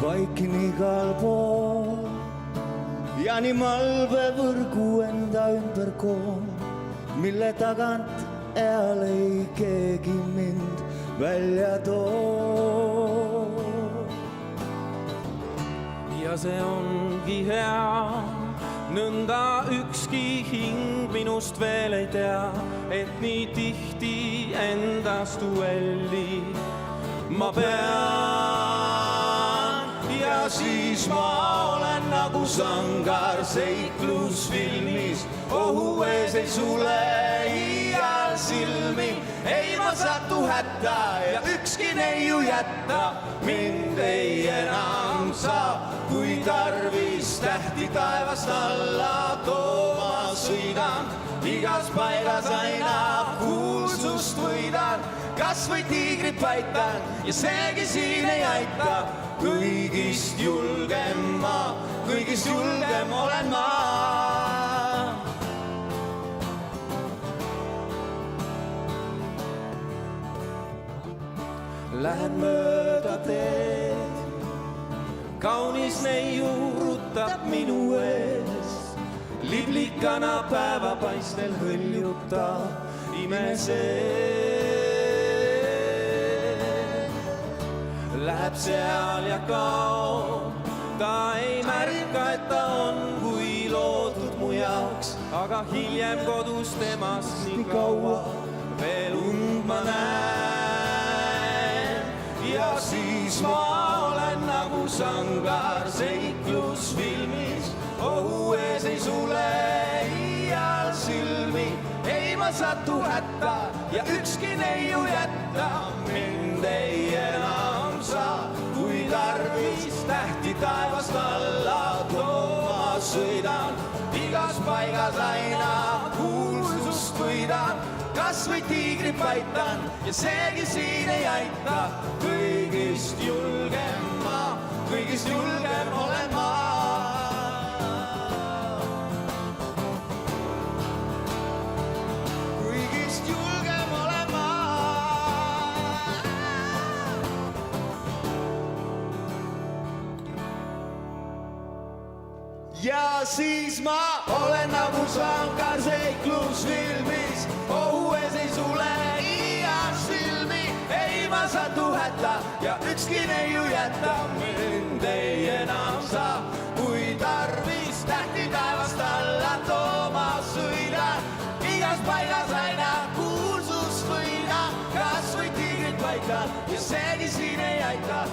vaikin igal pool ja nii malbevõrgu enda ümber koon, mille tagant eal ei keegi mind välja too. Ja see ongi hea, nõnda ükski hing minust veel ei tea, et nii tihti endast duelli ma pean. Ja siis ma olen nagu sangar seiklusfilmis, ohu ees ei sule iial silmi. Ei ma satu hätta ja ükski neiu jätta mind ei enam saa. Kui tarvis tähti taevast alla tooma sõidan, igas paigas aina kuulsust võidan. Kas või tiigrit paitan ja seegi siin ei aita. Kõigist julgem olen ma. Lähen mööda teed, kaunis neiu rutab minu ees. Liblikana päevapaistel hõljub ta imesees. Läheb seal ja kaob, ta ei märka, et ta on kui loodud mu jaoks. Aga hiljem kodus temast nii kaua veel und ma näen. Ja siis ma olen nagu sangar seiklusfilmis, ohu ees ei sule iial silmi. Ei ma satu hätta ja ükski neiu jätta mind ei enam saa. Kui tarvis tähti taevast alla tooma sõidan, igas paigas aina kuulsust võidan. Kas või tiigri paitan ja seegi siin ei aita. Kõigist julgem olen ma. Kõigist julgem olen ma. Ja siis ma olen nagu sangar seiklusfilmis, ohu ees ei sule iial silmi. Ei ma satu hätta ja ükski neiu jätta mind ei enam saa. Kui tarvis tähti taevast alla tooma sõidan, igas paigas aina kuulsust võidan. Kas või tiigrit paikan ja seegi siin ei aita.